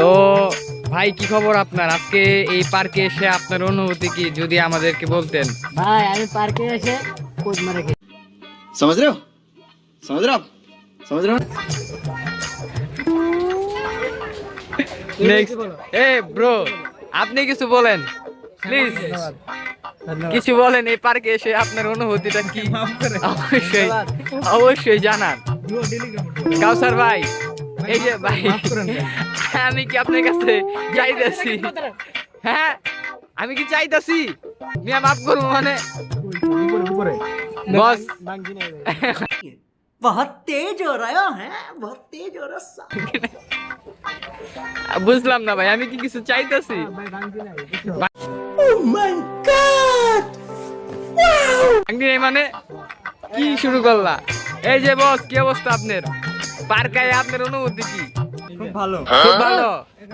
তো ভাই কি খবর আপনার? আজকে এই পার্কে এসে আপনার অনুভূতি কি যদি আমাদেরকে বলতেন। ভাই আমি পার্কে এসে কোচ মারা খেয়েছি। समझ रहे हो समझ रहे हो आप समझ रहे हो নেক্সট ব্রো, আপনি কিছু বলেন প্লিজ, কিছু বলেন এই পার্কে এসে আপনার অনুভূতিটা কি অবশ্যই অবশ্যই জানান। কাউসার ভাই, এই যে ভাই আমি কি আপনার কাছে চাইতেছি? হ্যাঁ আমি কি চাইতেছি মিয়া মাফ করবো মানে বস? बहुत तेज हो रहा है बहुत तेज हो रहा বুঝলাম না ভাই, আমি কি কিছু চাইতেছি? মানে কি শুরু করলা? এই যে বস, কি অবস্থা আপনার? পার্কায় আপনার অনুভূতি কি? খুব ভালো। খুব ভালো,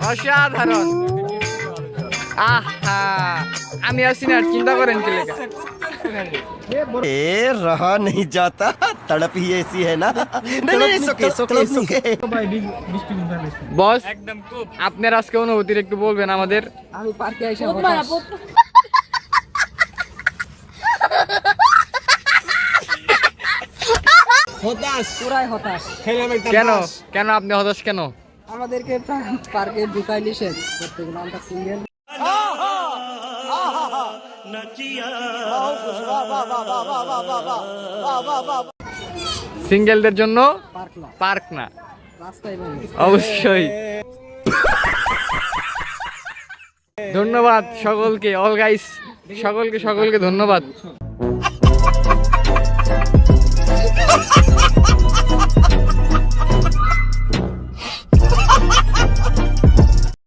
অসাধারণ। আহা, আমি আছি না, চিন্তা করেন কি লেখা। ए रहा नहीं जाता तड़प ही ऐसी है ना नहीं नहीं सुके सुके सुके বস আপনার আজকে অনুভূতি একটু বলবেন আমাদের। আমি পার্কে এসে হতাশ পুরাই হতাশ। কেন কেন আপনি হতাশ কেন? আমাদেরকে পার্কে ঢুকাই নিষেধ করতে গেলে আমরা সিঙ্গেল। সিঙ্গেলদের জন্য পার্ক না, পার্ক না, রাস্তায় বন্ধ। অবশ্যই। ধন্যবাদ সকলকে, অল গাইস সকলকে ধন্যবাদ।